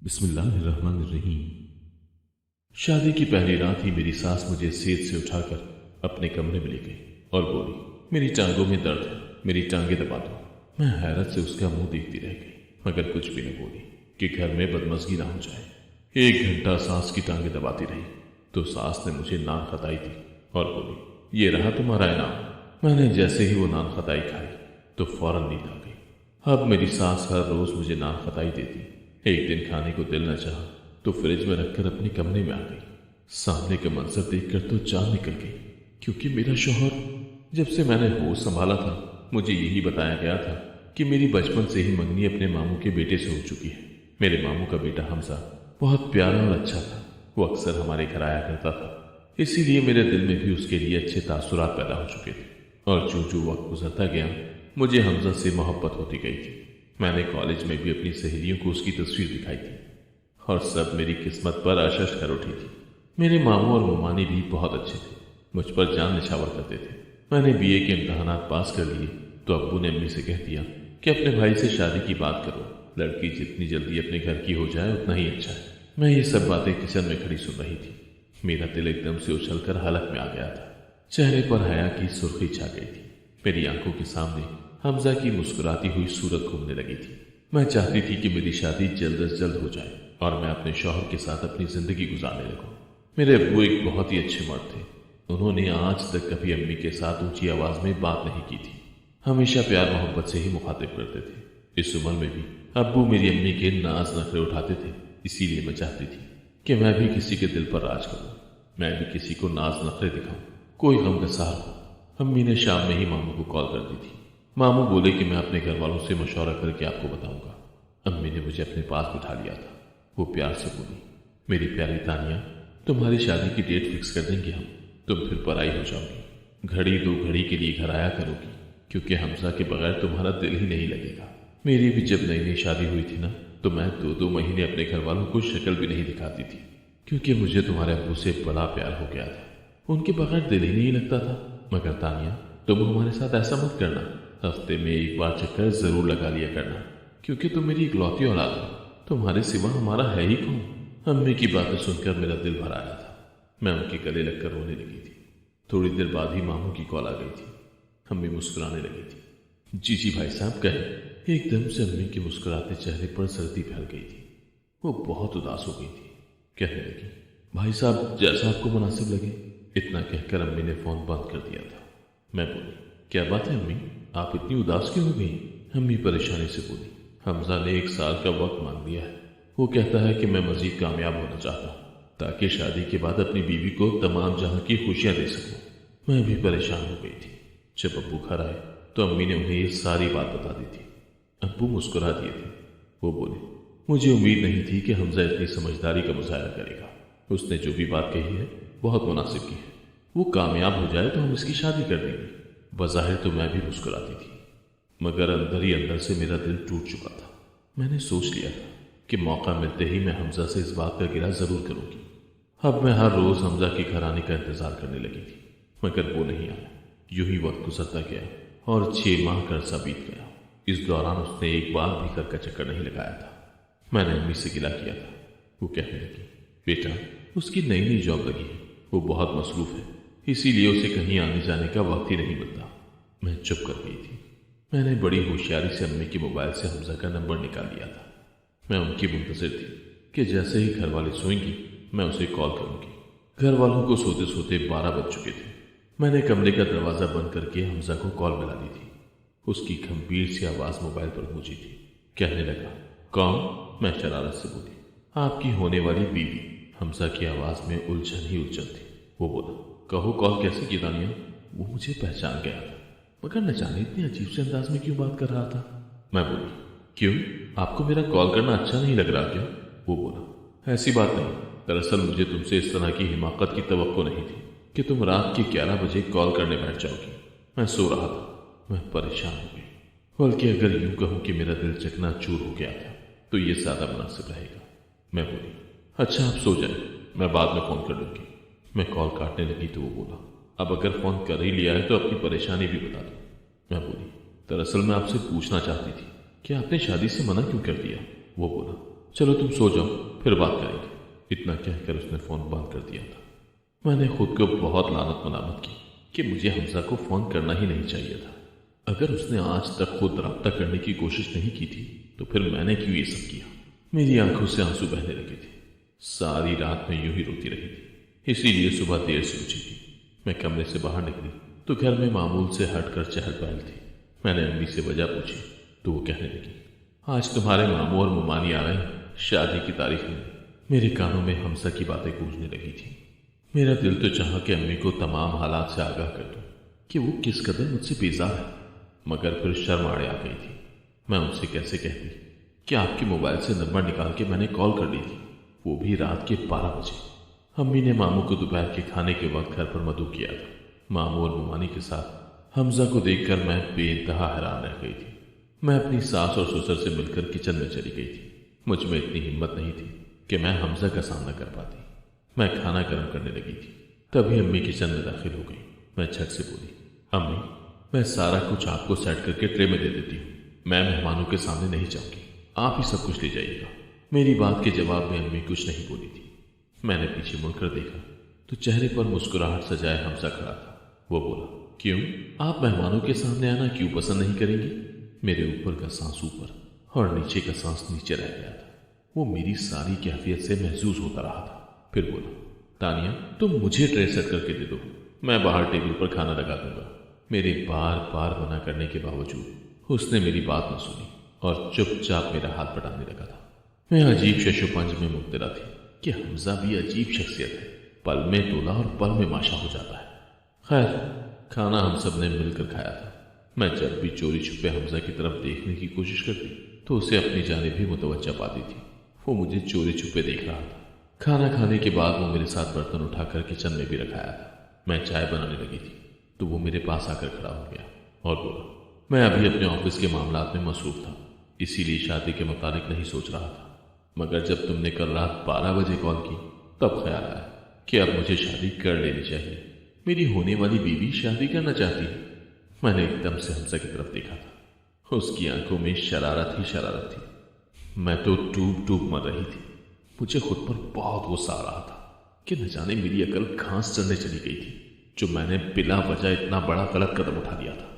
بسم اللہ الرحمن الرحیم۔ شادی کی پہلی رات ہی میری ساس مجھے سیٹ سے اٹھا کر اپنے کمرے میں لے گئی اور بولی، میری ٹانگوں میں درد ہے، میری ٹانگیں دبا دو۔ میں حیرت سے اس کا منہ دیکھتی رہ گئی مگر کچھ بھی نہ بولی کہ گھر میں بدمزگی نہ ہو جائے۔ 1 گھنٹہ ساس کی ٹانگیں دباتی رہی تو ساس نے مجھے نان خطائی دی اور بولی، یہ رہا تمہارا انعام۔ میں نے جیسے ہی وہ نان خطائی کھائی تو فوراً نیند آ گئی۔ اب میری ساس ہر روز مجھے نان خطائی دیتی۔ ایک دن کھانے کو دل نہ چاہا تو فریج میں رکھ کر اپنے کمرے میں آ گئی۔ سامنے کا منظر دیکھ کر تو جان نکل گئی، کیونکہ میرا شوہر، جب سے میں نے ہوش سنبھالا تھا مجھے یہی بتایا گیا تھا کہ میری بچپن سے ہی منگنی اپنے ماموں کے بیٹے سے ہو چکی ہے۔ میرے ماموں کا بیٹا حمزہ بہت پیارا اور اچھا تھا، وہ اکثر ہمارے گھر آیا کرتا تھا، اسی لیے میرے دل میں بھی اس کے لیے اچھے تاثرات پیدا ہو چکے تھے۔ اور جو وقت گزرتا گیا مجھے حمزہ سے محبت ہوتی گئی تھی۔ میں نے کالج میں بھی اپنی سہیلیوں کو اس کی تصویر دکھائی تھی اور سب میری قسمت پر آشش کر اٹھی تھی۔ میرے ماموں اور ممانی بھی بہت اچھے تھے، مجھ پر جان نچھاور کرتے تھے۔ میں نے BA کے امتحانات پاس کر لیے تو ابو نے امی سے کہہ دیا کہ اپنے بھائی سے شادی کی بات کرو، لڑکی جتنی جلدی اپنے گھر کی ہو جائے اتنا ہی اچھا ہے۔ میں یہ سب باتیں کچن میں کھڑی سن رہی تھی۔ میرا دل ایک دم سے اچھل کر حلق میں آ گیا تھا، چہرے پر حیا کی سرخی چھا گئی تھی۔ میری آنکھوں کے سامنے حمزہ کی مسکراتی ہوئی صورت گھومنے لگی تھی۔ میں چاہتی تھی کہ میری شادی جلد از جلد ہو جائے اور میں اپنے شوہر کے ساتھ اپنی زندگی گزارنے لگوں۔ میرے ابو ایک بہت ہی اچھے مرد تھے، انہوں نے آج تک کبھی امی کے ساتھ اونچی آواز میں بات نہیں کی تھی، ہمیشہ پیار محبت سے ہی مخاطب کرتے تھے۔ اس عمر میں بھی ابو میری امی کے ناز نخرے اٹھاتے تھے، اسی لیے میں چاہتی تھی کہ میں بھی کسی کے دل پر راج کروں، میں بھی کسی کو ناز نخرے دکھاؤں، کوئی غم گسار ہو۔ امی نے شام میں ہی ماموں کو کال کر دی تھی۔ ماموں بولے کہ میں اپنے گھر والوں سے مشورہ کر کے آپ کو بتاؤں گا۔ امی نے مجھے اپنے پاس بٹھا لیا تھا، وہ پیار سے بولی، میری پیاری تانیہ، تمہاری شادی کی ڈیٹ فکس کر دیں گے ہم، تم پھر پرائی ہو جاؤ گی، گھڑی 2 گھڑی کے لیے گھر آیا کرو گی، کیونکہ حمزہ کے بغیر تمہارا دل ہی نہیں لگے گا۔ میری بھی جب نئی نئی شادی ہوئی تھی نا تو میں 2 مہینے اپنے گھر والوں کو شکل بھی نہیں دکھاتی تھی، کیونکہ مجھے تمہارے ابو سے بڑا پیار ہو گیا تھا، ان کے بغیر دل ہی نہیں لگتا تھا۔ مگر تانیہ، تم ہمارے ساتھ ایسا مت کرنا، ہفتے میں 1 بار چکر ضرور لگا لیا کرنا، کیونکہ تم میری اکلوتی اولاد ہو، تمہارے سوا ہمارا ہے ہی کون۔ امی کی باتیں سن کر میرا دل بھر آیا تھا، میں ان کے گلے لگ کر رونے لگی تھی۔ تھوڑی دیر بعد ہی ماموں کی کال آ گئی تھی۔ امی مسکرانے لگی تھی۔ جی بھائی صاحب کہیں۔ ایک دم سے امی کے مسکراتے چہرے پر سردی پھیل گئی تھی، وہ بہت اداس ہو گئی تھی۔ کہنے لگی، بھائی صاحب جیسا آپ کو مناسب لگے۔ اتنا کہہ کر امی نے فون بند کر دیا تھا۔ میں بولی، کیا بات ہے امی، آپ اتنی اداس کیوں ہو گئی؟ امی پریشانی سے بولی، حمزہ نے 1 سال کا وقت مانگ لیا ہے، وہ کہتا ہے کہ میں مزید کامیاب ہونا چاہتا ہوں تاکہ شادی کے بعد اپنی بیوی کو تمام جہاں کی خوشیاں دے سکوں۔ میں بھی پریشان ہو گئی تھی۔ جب ابو گھر آئے تو امی نے انہیں یہ ساری بات بتا دی تھی۔ ابو مسکرا دیے تھے۔ وہ بولے، مجھے امید نہیں تھی کہ حمزہ اتنی سمجھداری کا مظاہرہ کرے گا، اس نے جو بھی بات کہی ہے بہت مناسب کی ہے، وہ کامیاب ہو جائے تو ہم اس کی شادی کر دیں گے۔ بظاہر تو میں بھی مسکراتی تھی مگر اندر ہی اندر سے میرا دل ٹوٹ چکا تھا۔ میں نے سوچ لیا تھا کہ موقع ملتے ہی میں حمزہ سے اس بات کا گلہ ضرور کروں گی۔ اب میں ہر روز حمزہ کے گھر آنے کا انتظار کرنے لگی تھی مگر وہ نہیں آیا۔ یوں ہی وقت گزرتا گیا اور 6 ماہ کا عرصہ بیت گیا۔ اس دوران اس نے ایک بار بھی گھر کا چکر نہیں لگایا تھا۔ میں نے امی سے گلہ کیا تھا۔ وہ کہنے لگی، بیٹا اس کی نئی جاب لگی ہے، وہ بہت مصروف ہے، اسی لیے اسے کہیں آنے جانے کا وقت ہی نہیں ملتا۔ میں چپ کر گئی تھی۔ میں نے بڑی ہوشیاری سے امی کے موبائل سے حمزہ کا نمبر نکال لیا تھا۔ میں ان کی منتظر تھی کہ جیسے ہی گھر والے سوئیں گی میں اسے کال کروں گی۔ گھر والوں کو سوتے سوتے 12 بج چکے تھے۔ میں نے کمرے کا دروازہ بند کر کے حمزہ کو کال ملا دی تھی۔ اس کی گھمبیر سی آواز موبائل پر گونجی تھی۔ کہنے لگا، کون؟ میں شرارت سے بولی، آپ کی ہونے والی بیوی۔ حمزہ کی آواز میں الجھن ہی الجھن تھی۔ وہ بولا، کہو کال کیسے کی دانیہ؟ وہ مجھے پہچان گیا تھا مگر نہ جانے اتنے عجیب سے انداز میں کیوں بات کر رہا تھا۔ میں بولی، کیوں، آپ کو میرا کال کرنا اچھا نہیں لگ رہا کیا؟ وہ بولا، ایسی بات نہیں، دراصل مجھے تم سے اس طرح کی حماقت کی توقع نہیں تھی کہ تم رات کے 11 بجے کال کرنے بیٹھ جاؤ گی۔ میں سو رہا تھا۔ میں پریشان ہو گئی، بلکہ اگر یوں کہوں کہ میرا دل چکنا چور ہو گیا تھا تو یہ زیادہ مناسب رہے گا۔ میں بولی، اچھا آپ سو جائیں، میں بعد میں فون کر لوں گی۔ میں کال کاٹنے لگی تو وہ بولا، اب اگر فون کر ہی لیا ہے تو اپنی پریشانی بھی بتا دو۔ میں بولی، دراصل میں آپ سے پوچھنا چاہتی تھی کہ آپ نے شادی سے منع کیوں کر دیا؟ وہ بولا، चलो तुम सो जाओ, फिर बात करेंगे। इतना कहकर उसने फ़ोन बंद कर दिया था। मैंने खुद को बहुत लानत मलामत की कि मुझे हमजा को फ़ोन करना ही नहीं चाहिए था। अगर उसने आज तक खुद रब्ता करने की कोशिश नहीं की थी तो फिर मैंने क्यों ये सब किया। मेरी आंखों से आंसू बहने लगे थे। सारी रात में यूं ही रोती रही थी, इसीलिए सुबह देर से उठी थी। मैं कमरे से बाहर निकली तो घर में मामूल से हटकर चहल पहल थी। मैंने अम्मी से वजह पूछी तो वो कहने लगी, आज तुम्हारे मामू और मुमानी आ रहे हैं, शादी की तारीख में। मेरे कानों में हमजा की बातें गूंजने लगी थी। मेरा दिल तो चाहा कि अम्मी को तमाम हालात से आगाह कर दूं कि वो किस कदर मुझसे बेजार है, मगर फिर शर्म आड़े आ गई थी। मैं उनसे कैसे कहती कि आपके मोबाइल से नंबर निकाल के मैंने कॉल कर ली थी, वो भी रात के 12 बजे। अम्मी ने मामू को दोपहर के खाने के वक्त घर पर मदऊ किया था। मामू और मुमानी के साथ हमजा को देखकर मैं बेइंतहा हैरान रह गई थी। मैं अपनी सास और ससुर से मिलकर किचन में चली गई थी। मुझ में इतनी हिम्मत नहीं थी कि मैं हमजा का सामना कर पाती। मैं खाना गर्म करने लगी थी, तभी अम्मी किचन में दाखिल हो गई। मैं झट से बोली, अम्मी मैं सारा कुछ आपको सेट करके ट्रे में दे देती हूँ, मैं मेहमानों के सामने नहीं जाऊंगी, आप ही सब कुछ ले जाइएगा। मेरी बात के जवाब में अम्मी कुछ नहीं बोली थी। मैंने पीछे मुड़कर देखा तो चेहरे पर मुस्कुराहट सजाए हमजा खड़ा था। वो बोला, क्यों, आप मेहमानों के सामने आना क्यों पसंद नहीं करेंगे? मेरे ऊपर का सांस ऊपर और नीचे का सांस नीचे रह गया था। वो मेरी सारी कैफियत से महसूस होता रहा था। फिर बोला, तानिया तुम मुझे ट्रे सेट करके दे दो, मैं बाहर टेबल पर खाना लगा दूंगा। मेरे बार बार मना करने के बावजूद उसने मेरी बात न सुनी और चुपचाप मेरा हाथ पटाने लगा था। मैं अजीब शशोपंज में मुब्तला थी कि हमजा भी अजीब शख्सियत है, पल में तोला और पल में माशा हो जाता है। खैर खाना हम सब ने मिलकर खाया था। मैं जब भी चोरी छुपे हमजा की तरफ देखने की कोशिश करती तो उसे अपनी जानिब भी मुतवज्जा पाती थी। वो मुझे चोरी छुपे देख रहा था। खाना खाने के बाद वो मेरे साथ बर्तन उठाकर किचन में भी रखाया था। मैं चाय बनाने लगी थी तो वो मेरे पास आकर खड़ा हो गया और बोला, मैं अभी अपने ऑफिस के मामलात में मसरूफ था, इसीलिए शादी के मुतालिक नहीं सोच रहा था, मगर जब तुमने कल रात 12 बजे कॉल की तब ख्याल आया कि अब मुझे शादी कर लेनी चाहिए। मेरी होने वाली बीवी शादी करना चाहती है। मैंने एकदम से हमजा की तरफ देखा था। उसकी आंखों में शरारत ही शरारत थी। मैं तो डूब डूब मर रही थी। मुझे खुद पर बहुत गुस्सा आ रहा था कि न जाने मेरी अकल घास चढ़ने चली गई थी जो मैंने बिला वजह इतना बड़ा गलत कदम उठा लिया था।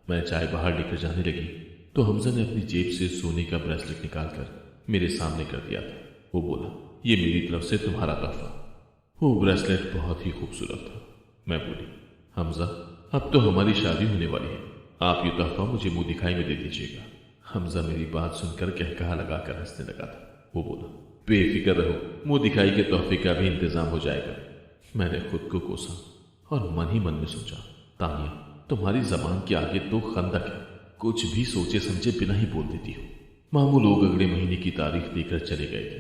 मैं चाय बाहर लेकर जाने लगी तो हमजा ने अपनी जेब से सोने का ब्रेसलेट निकालकर मेरे सामने कर दिया था। वो बोला, ये मेरी तरफ से तुम्हारा तोहफा। वो ब्रेसलेट बहुत ही खूबसूरत था। मैं बोली, हमजा अब तो हमारी शादी होने वाली है, आप ये तोहफा मुझे मुंह दिखाई में दे दीजिएगा। हमजा मेरी बात सुनकर कहकहा लगाकर हंसने लगा था। वो बोला, बेफिक्र रहो, मुंह दिखाई के तोहफे का भी इंतजाम हो जाएगा। मैंने खुद को कोसा और मन ही मन में सोचा, तानिया तुम्हारी जबान के आगे तो खंदक है, कुछ भी सोचे समझे बिना ही बोल देती हो। मामू लोग अगले महीने की तारीख देकर चले गए थे।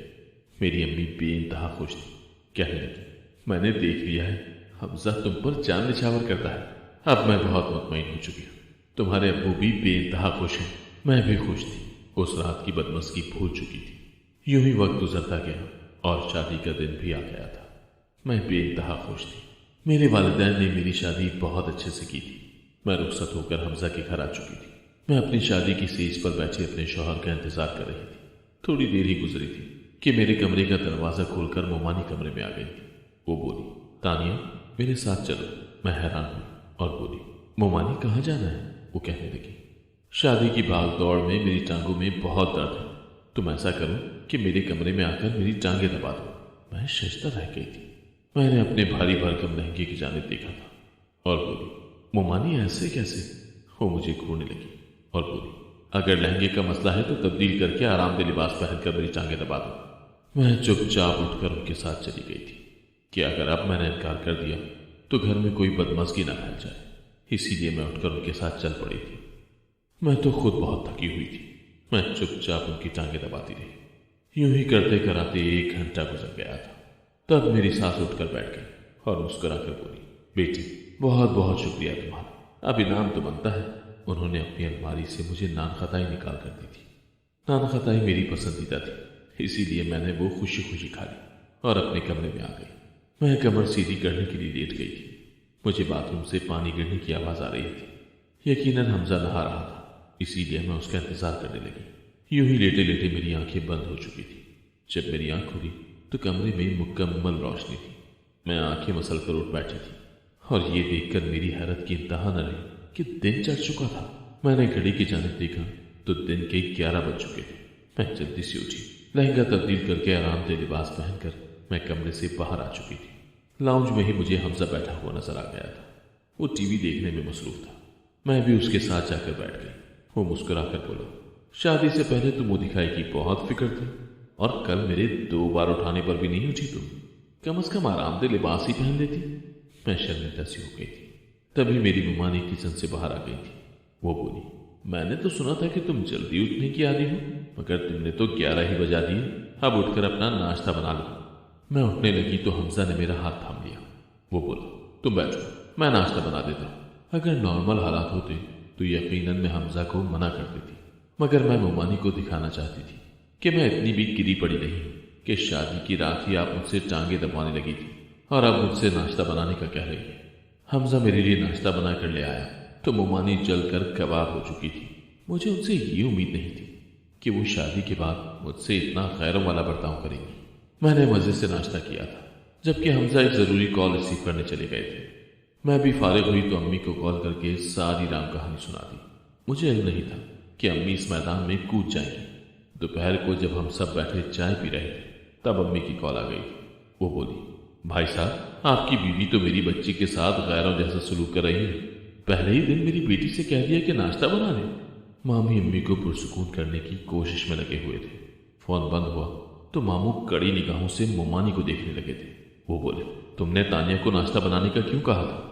मेरी अम्मी बेइंतहा खुश थी। कहने लगी, मैंने देख लिया है हमजा तुम पर जान निछावर करता है। अब मैं बहुत मुतमईन हो चुकी हूँ। तुम्हारे अब्बू भी बेइंतहा खुश हैं, मैं भी खुश थी। उस रात की बदमस्की भूल चुकी थी। यूं ही वक्त गुजरता गया और शादी का दिन भी आ गया था। मैं बेइंतहा खुश थी। मेरे वालिदैन ने मेरी शादी बहुत अच्छे से की थी। मैं रुखसत होकर हमजा के घर आ चुकी थी। मैं अपनी शादी की सेज पर बैठे अपने शौहर का इंतजार कर रही थी। थोड़ी देर ही गुजरी थी कि मेरे कमरे का दरवाजा खोलकर मोमानी कमरे में आ गई थी। वो बोली, तानिया मेरे साथ चलो। मैं हैरान हुई और बोली, मोमानी कहाँ जाना है? वो कहने लगी, शादी की भाग दौड़ में मेरी टांगों में बहुत दर्द है, तुम ऐसा करो कि मेरे कमरे में आकर मेरी टांगें दबा दो। मैं शशता रह गई थी। मैंने अपने भारी भरकम लहंगे की जानिब देखा था और बोली, मोमानी ऐसे कैसे? वो मुझे घूरने लगी और बोली, अगर लहंगे का मसला है तो तब्दील करके आरामदेह लिबास पहनकर मेरी टांगें दबा दो। मैं चुपचाप उठकर उनके साथ चली गई थी कि अगर अब मैंने इनकार कर दिया तो घर में कोई बदमज़गी ना फैल जाए, इसीलिए मैं उठकर उनके साथ चल पड़ी थी। मैं तो खुद बहुत थकी हुई थी। मैं चुपचाप उनकी टांगें दबाती रही। यूं ही करते कराते 1 घंटा गुजर गया था। तब मेरी सास उठकर बैठ गई और मुस्कुराकर बोली, बेटी बहुत बहुत शुक्रिया तुम्हारा, अब इनाम तो बनता है। उन्होंने अपनी अलमारी से मुझे नान खताई निकाल कर दी थी। नान खताई मेरी पसंदीदा थी, इसीलिए मैंने वो खुशी खुशी खा ली और अपने कमरे में आ गई। मैं कमर सीधी करने के लिए लेट गई थी। मुझे बाथरूम से पानी गिरने की आवाज़ आ रही थी। यकीनन हमजा नहा रहा था, इसीलिए मैं उसका इंतजार करने लगी। यूं ही लेटे लेटे मेरी आंखें बंद हो चुकी थी। जब मेरी आंख खुली तो कमरे में मुकम्मल रोशनी थी। मैं आंखें मसल कर उठ बैठी थी और ये देखकर मेरी हैरत की इंतहा न रही कि दिन चढ़ चुका था। मैंने घड़ी की जानिब देखा तो दिन के 11 बज चुके थे। मैं जल्दी से उठी, लहंगा तब्दील करके आरामदेह लिबास पहनकर मैं कमरे से बाहर आ चुकी थी। लाउंज में ही मुझे हमजा बैठा हुआ नजर आ गया था। वो टीवी देखने में मसरूफ था। मैं भी उसके साथ जाकर बैठ गई। वो मुस्कुरा कर बोला, शादी से पहले तुम मुंह दिखाई की बहुत फिक्र थी और कल मेरे 2 बार उठाने पर भी नहीं उठी तुम। कम से कम आरामदेह लिबास ही पहन लेती। मैं शर्मिंदा सी हो गई थी। तभी मेरी मम्मा ने किचन से बाहर आ गई थी। वो बोली, मैंने तो सुना था कि तुम जल्दी उठने की आदी हो, मगर तुमने तो 11 ही बजा दिए। अब उठकर अपना नाश्ता बना लो। मैं उठने लगी तो हमजा ने मेरा हाथ थाम लिया। वो बोला, तुम बैठो, मैं नाश्ता बना देता हूँ। अगर नॉर्मल हालात होते तो यकीनन मैं हमजा को मना कर देती, मगर मैं मोमानी को दिखाना चाहती थी कि मैं इतनी भी गिरी पड़ी नहीं कि शादी की रात ही आप मुझसे टांगे दबाने लगी थी और अब मुझसे नाश्ता बनाने का कह रही है। हमजा मेरे लिए नाश्ता बना कर ले आया तो मोमानी जलकर कबाब हो चुकी थी। मुझे उनसे ये उम्मीद नहीं थी कि वो शादी के बाद मुझसे इतना खैरों वाला बर्ताव करेंगी। मैंने मजे से नाश्ता किया था, जबकि हमजा एक जरूरी कॉल रिसीव करने चले गए थे। मैं भी फारिग हुई तो अम्मी को कॉल करके सारी राम कहानी सुना दी। मुझे इल्म नहीं था कि अम्मी इस मैदान में कूद जाएंगी। दोपहर को जब हम सब बैठे चाय पी रहे थे तब अम्मी की कॉल आ गई। वो बोली, भाई साहब, आपकी बीवी तो मेरी बच्ची के साथ गैरों जैसा सलूक कर रही है। पहले ही दिन मेरी बेटी से कह दिया कि नाश्ता बना ले। मामी अम्मी को पुरसुकून करने की कोशिश में लगे हुए थे। फोन बंद हुआ तो मामू कड़ी निगाहों से मोमानी को देखने लगे थे। वो बोले, तुमने तानिया को नाश्ता बनाने का क्यों कहा था?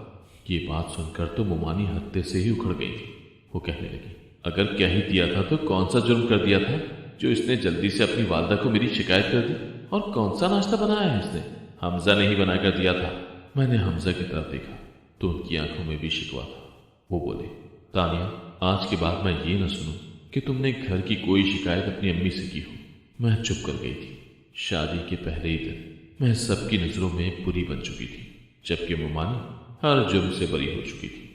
ये बात सुनकर तो मोमानी हत्ते से ही उखड़ गई थी। वो कहने लगी, अगर कह ही दिया था तो कौन सा जुर्म कर दिया था जो इसने जल्दी से अपनी वालदा को मेरी शिकायत कर दी? और कौन सा नाश्ता बनाया है इसने? हमजा ने ही बना कर दिया था। मैंने हमजा की तरफ देखा तो उनकी आंखों में भी शिकवा था। वो बोले, तानिया, आज के बाद मैं ये न सुनूं कि तुमने घर की कोई शिकायत अपनी अम्मी से की हो। मैं चुप कर गई थी। शादी के पहले ही दिन मैं सबकी नजरों में बुरी बन चुकी थी, जबकि मोमानी हर जुर्म से बरी हो चुकी थी।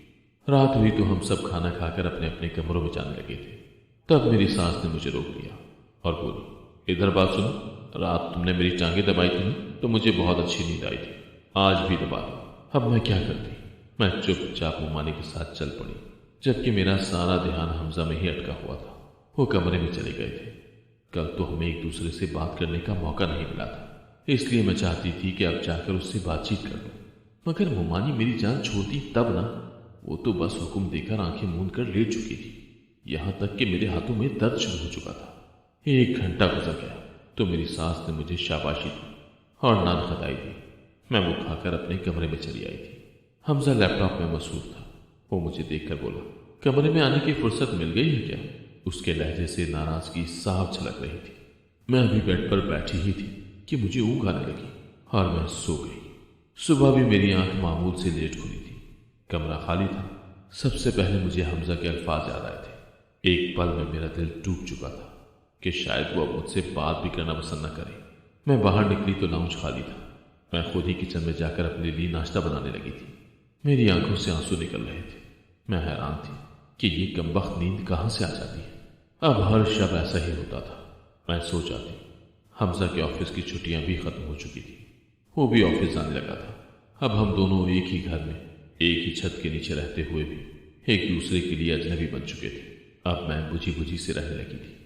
रात हुई तो हम सब खाना खाकर अपने अपने कमरों में जाने लगे थे। तब मेरी सास ने मुझे रोक लिया और बोली, इधर बात सुनो। रात तुमने मेरी टांगे दबाई थी तो मुझे बहुत अच्छी नींद आई थी। आज भी दबा दो। अब मैं क्या करती? मैं चुपचाप मोमानी के साथ चल पड़ी, जबकि मेरा सारा ध्यान हमजा में ही अटका हुआ था। वो कमरे में चले गए थे। कल तो हमें एक दूसरे से बात करने का मौका नहीं मिला था, इसलिए मैं चाहती थी कि अब जाकर उससे बातचीत कर लूं। मगर मोमानी मेरी जान छोड़ती तब ना। वो तो बस हुक्म देकर आंखें मूंद कर लेट चुकी थी। यहां तक कि मेरे हाथों में दर्द शुरू हो चुका था। 1 घंटा गुजर गया तो मेरी सास ने मुझे शाबाशी दी और नान खताई दी। मैं वो खाकर अपने कमरे में चली आई थी। हमजा लैपटॉप में मसरूफ था। वो मुझे देखकर बोला, कमरे में आने की फुर्सत मिल गई है क्या? उसके लहजे से नाराजगी साफ झलक रही थी। मैं अभी बेड पर बैठी ही थी कि मुझे ऊँघ आने लगी और मैं सो गई। सुबह भी मेरी आंख मामूल से लेट खुली थी। कमरा खाली था। सबसे पहले मुझे हमजा के अल्फाज याद आए थे। एक पल में मेरा दिल टूट चुका था कि शायद वो अब मुझसे बात भी करना पसंद न करे। मैं बाहर निकली तो लाउंज खाली था। मैं खुद ही किचन में जाकर अपने लिए नाश्ता बनाने लगी थी। मेरी आंखों से आंसू निकल रहे थे। मैं हैरान थी कि ये कमबख्त नींद कहां से आ जाती है। अब हर शब ऐसा ही होता था। मैं सो जाती। हमजा के ऑफिस की छुट्टियां भी खत्म हो चुकी थी। वो भी ऑफिस जाने लगा था। अब हम दोनों एक ही घर में, एक ही छत के नीचे रहते हुए भी एक दूसरे के लिए अजनबी बन चुके थे। अब मैं बुझी बुझी से रहने लगी थी।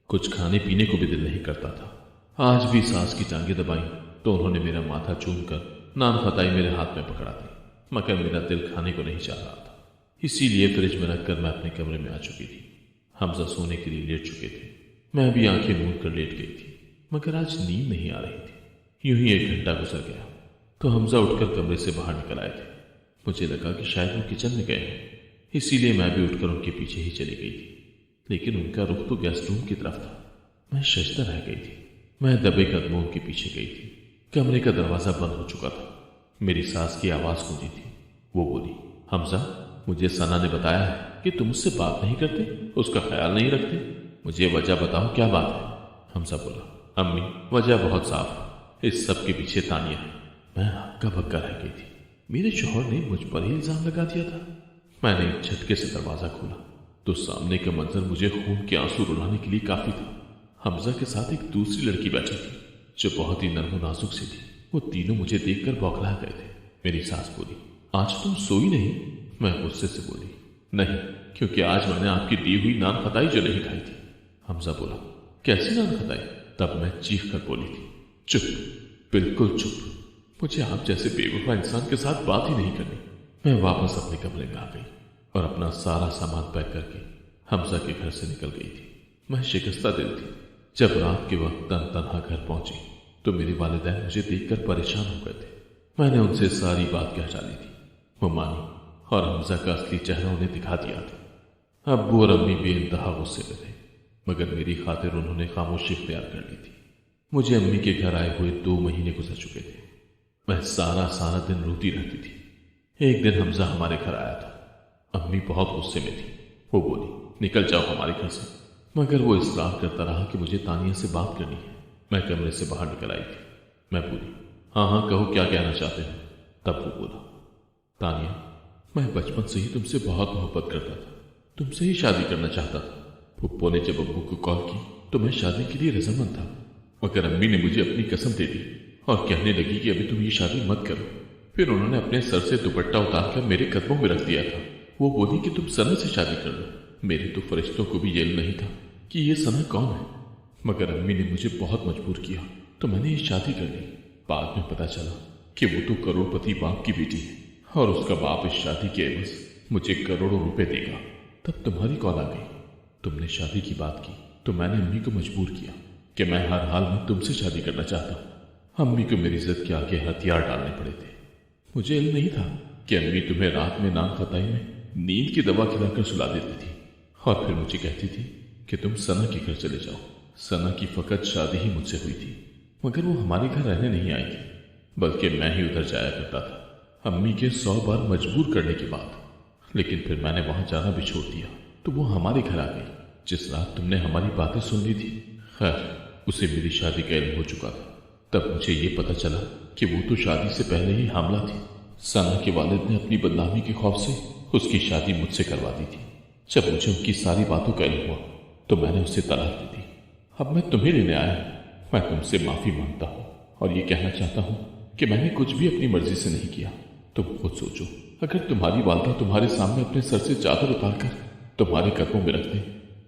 कुछ खाने पीने को भी दिल नहीं करता था। आज भी सास की टांगे दबाई तो उन्होंने मेरा माथा चूमकर नान फताई मेरे हाथ में पकड़ा दी, मगर मेरा दिल खाने को नहीं चाह रहा था। इसीलिए फ्रिज में रखकर मैं अपने कमरे में आ चुकी थी। हमजा सोने के लिए लेट चुके थे। मैं भी आंखें मूंद कर लेट गई थी, मगर आज नींद नहीं आ रही थी। यूं ही 1 घंटा गुजर गया तो हमजा उठकर कमरे से बाहर निकल आए थे। मुझे लगा कि शायद वो किचन में गए हैं, इसीलिए मैं भी उठकर उनके पीछे ही चली गई थी। लेकिन उनका रुख तो गेस्ट रूम की तरफ था। मैं शशता रह गई थी। मैं दबे कदमों के पीछे गई थी। कमरे का दरवाजा बंद हो चुका था। मेरी सास की आवाज गूंजी थी। वो बोली, हमजा, मुझे सना ने बताया है कि तुम उससे बात नहीं करते, उसका ख्याल नहीं रखते। मुझे वजह बताओ, क्या बात है? हमजा बोला, अम्मी, वजह बहुत साफ है। इस सब के पीछे तानिया है। मैं हक्का बक्का रह गई थी। मेरे शौहर ने मुझ पर ही इल्जाम लगा दिया था। मैंने एक झटके से दरवाजा खोला तो सामने का मंजर मुझे खून के आंसू रुलाने के लिए काफी था। हमजा के साथ एक दूसरी लड़की बैठी थी। जो बहुत ही नरम नाजुक सी थी। वो तीनों मुझे देखकर बौखला गए थे। मेरी सास बोली, आज तुम सोई नहीं? मैं गुस्से से बोली, नहीं, क्योंकि आज मैंने आपकी दी हुई नान खताई जो नहीं खाई थी। हमजा बोला, कैसी नान खताई? तब मैं चीख कर बोली थी, चुप, बिल्कुल चुप। मुझे आप जैसे बेवफा इंसान के साथ बात ही नहीं करनी। मैं वापस अपने कमरे में आ गई और अपना सारा सामान पैक करके हमजा के घर से निकल गई थी। मैं शिकस्ता दिल थी। जब रात के वक्त तन्हा घर पहुंची तो मेरे वालिदैन मुझे देखकर परेशान हो गए थे। मैंने उनसे सारी बात कह डाली थी। वो मानी और हमजा का असली चेहरा उन्हें दिखा दिया था। अब्बू और अम्मी बेइंतहा गुस्से में थे, मगर मेरी खातिर उन्होंने खामोशी इख्तियार कर ली थी। मुझे अम्मी के घर आए हुए 2 महीने गुजर चुके थे। मैं सारा दिन रोती रहती थी। एक दिन हमजा हमारे घर आया था। अम्मी बहुत गुस्से में थी। वो बोली, निकल जाओ हमारे घर से। मगर वो इसरार करता रहा कि मुझे तानिया से बात करनी है। मैं कमरे से बाहर निकल आई थी। मैं बोली, हाँ कहो, क्या कहना चाहते हैं? तब वो बोला, तानिया, मैं बचपन से ही तुमसे बहुत मोहब्बत करता था, तुमसे ही शादी करना चाहता था। पप्पो ने जब अब्बू को कॉल की तो मैं शादी के लिए रजामंद था, मगर अम्मी ने मुझे अपनी कसम दे दी और कहने लगी कि अभी तुम ये शादी मत करो। फिर उन्होंने अपने सर से दुपट्टा उतारकर मेरे कदमों में रख दिया था। वो बोली कि तुम सना से शादी कर लो। मेरे तो फरिश्तों को भी ये नहीं था कि ये सना कौन है, मगर अम्मी ने मुझे बहुत मजबूर किया तो मैंने ये शादी कर ली। बाद में पता चला कि वो तो करोड़पति बाप की बेटी है और उसका बाप इस शादी के एवज मुझे करोड़ों रुपए देगा। तब तुम्हारी कॉल आ गई। तुमने शादी की बात की तो मैंने अम्मी को मजबूर किया कि मैं हर हाल में तुमसे शादी करना चाहता हूँ। अम्मी को मेरी इज्जत के आगे हथियार डालने पड़े थे। मुझे इल्म नहीं था कि अम्मी तुम्हें रात में नान खताई में नींद की दवा खिलाकर सुला देती थी और फिर मुझे कहती थी कि तुम सना के घर चले जाओ। सना की फकत शादी ही मुझसे हुई थी, मगर वो हमारे घर रहने नहीं आई थी, बल्कि मैं ही उधर जाया करता था, अम्मी के 100 बार मजबूर करने के बाद। लेकिन फिर मैंने वहां जाना भी छोड़ दिया तो वो हमारे घर आ गई। जिस रात तुमने हमारी बातें सुन ली थी, खैर उसे मेरी शादी का इल्म हो चुका था। तब मुझे ये पता चला कि वो तो शादी से पहले ही हामला थी। सना के वालिद ने अपनी बदनामी के खौफ से उसकी शादी मुझसे करवा दी थी। जब मुझे उनकी सारी बातों का इल्म हुआ तो मैंने उसे तलाक दे दी। अब मैं तुम्हें लेने आया हूं। मैं तुमसे माफी मांगता हूं और ये कहना चाहता हूं कि मैंने कुछ भी अपनी मर्जी से नहीं किया। तुम खुद सोचो, अगर तुम्हारी वालदा तुम्हारे सामने अपने सर से चादर उतारकर तुम्हारे कदमों में रख दे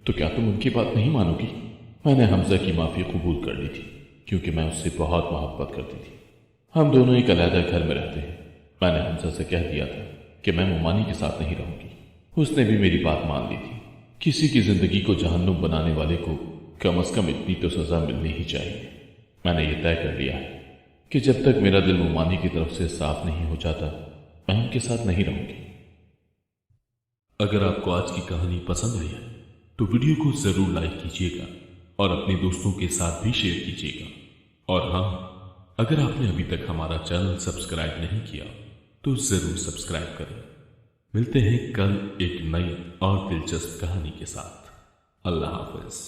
तो क्या तुम उनकी बात नहीं मानोगी? मैंने हमजा की माफी कबूल कर ली थी क्योंकि मैं उससे बहुत मोहब्बत करती थी। हम दोनों एक अलहदा घर में रहते हैं। मैंने हमजा से कह दिया था कि मैं मुमानी के साथ नहीं रहूंगी। उसने भी मेरी बात मान ली थी। किसी की जिंदगी को जहन्नुम बनाने वाले को कम से कम इतनी तो सजा मिलनी ही चाहिए। मैंने ये तय कर लिया है कि जब तक मेरा दिल मुमानी की तरफ से साफ नहीं हो जाता मैं उनके साथ नहीं रहूंगी। अगर आपको आज की कहानी पसंद आई है तो वीडियो को जरूर लाइक कीजिएगा और अपने दोस्तों के साथ भी शेयर कीजिएगा। और हाँ, अगर आपने अभी तक हमारा चैनल सब्सक्राइब नहीं किया तो जरूर सब्सक्राइब करें। मिलते हैं कल एक नई और दिलचस्प कहानी के साथ। अल्लाह हाफिज।